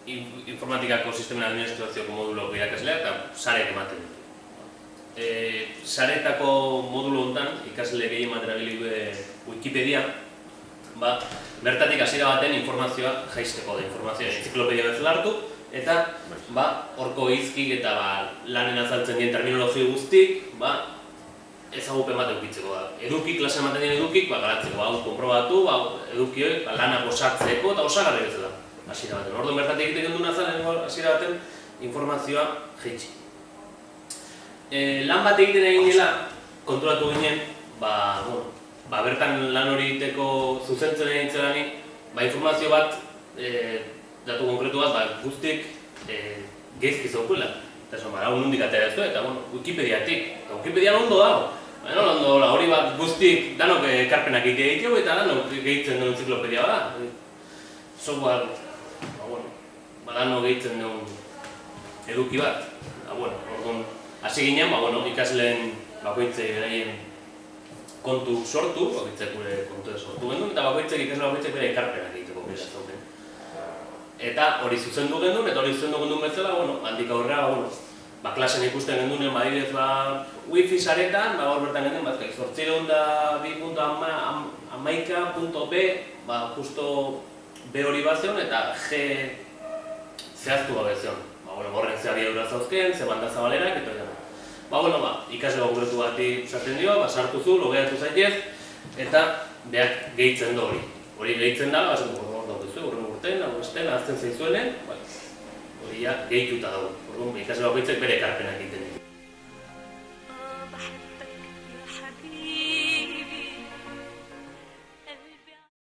informatikako sistemen administrazioko modulo irakaslea eta sarek ematen ditu. Saretako modulo honetan, ikasle gehien materialik Wikipedia, bertatik hasiera baten informazioa jaisteko da, informazioa entziklopedia bezala hartu, eta horko hizkik eta lanen azaltzen dien terminologi guztik, ezagupen bat eukitzeko da. Edukik, klasean ematen dien edukik, garatzeko, hau konprobatu, edukioi, lanak osatzeko eta osagarri bezala. Hasiera baten. Orduan bertatik egiten duen zen, hasiera baten informazioa jaitsi. Lan bat egiten egin dela, konturatu ginen, bertan lan hori egiteko zuzentzen egin zelani, informazio bat, datu konkretu bat, guztik geizki zaukuela. Eta esan, hau nondik atera ez du, eta Wikipediatik. Wikipedian ondo dago. Hori bat guztik danok ekarpenak egiteko eta danok gehitzen duen entziklopedia bada. Software, danok gehitzen duen eduki bat. Hasi ginen, ikasleen bakoitzek beraien kontu sortu, bakoitzek gure kontu sortu gendun, eta ikasle bakoitzek bere ekarpenak egiteko bera zauten. Eta hori zuzendu gendun, eta hori zuzendu gendun bezala, handik aurrera, klasen ikusten gendunen, adibidez, wifi saretan, hor bertan gendun, 802.11.b, justo B hori bat zeon, eta G zehaztu gabe zeon. Horren ze abiadura zauzken, ze banda zabalerak, eta ikasle konkretu bati sartzen dio, sartu zu, logeatu zaitez, eta beak gehitzen du hori. Hori gehitzen da, horren urten, azten zaizuenen, hori gehituta dago. Ikasle bakoitzek bere ekarpenak egiten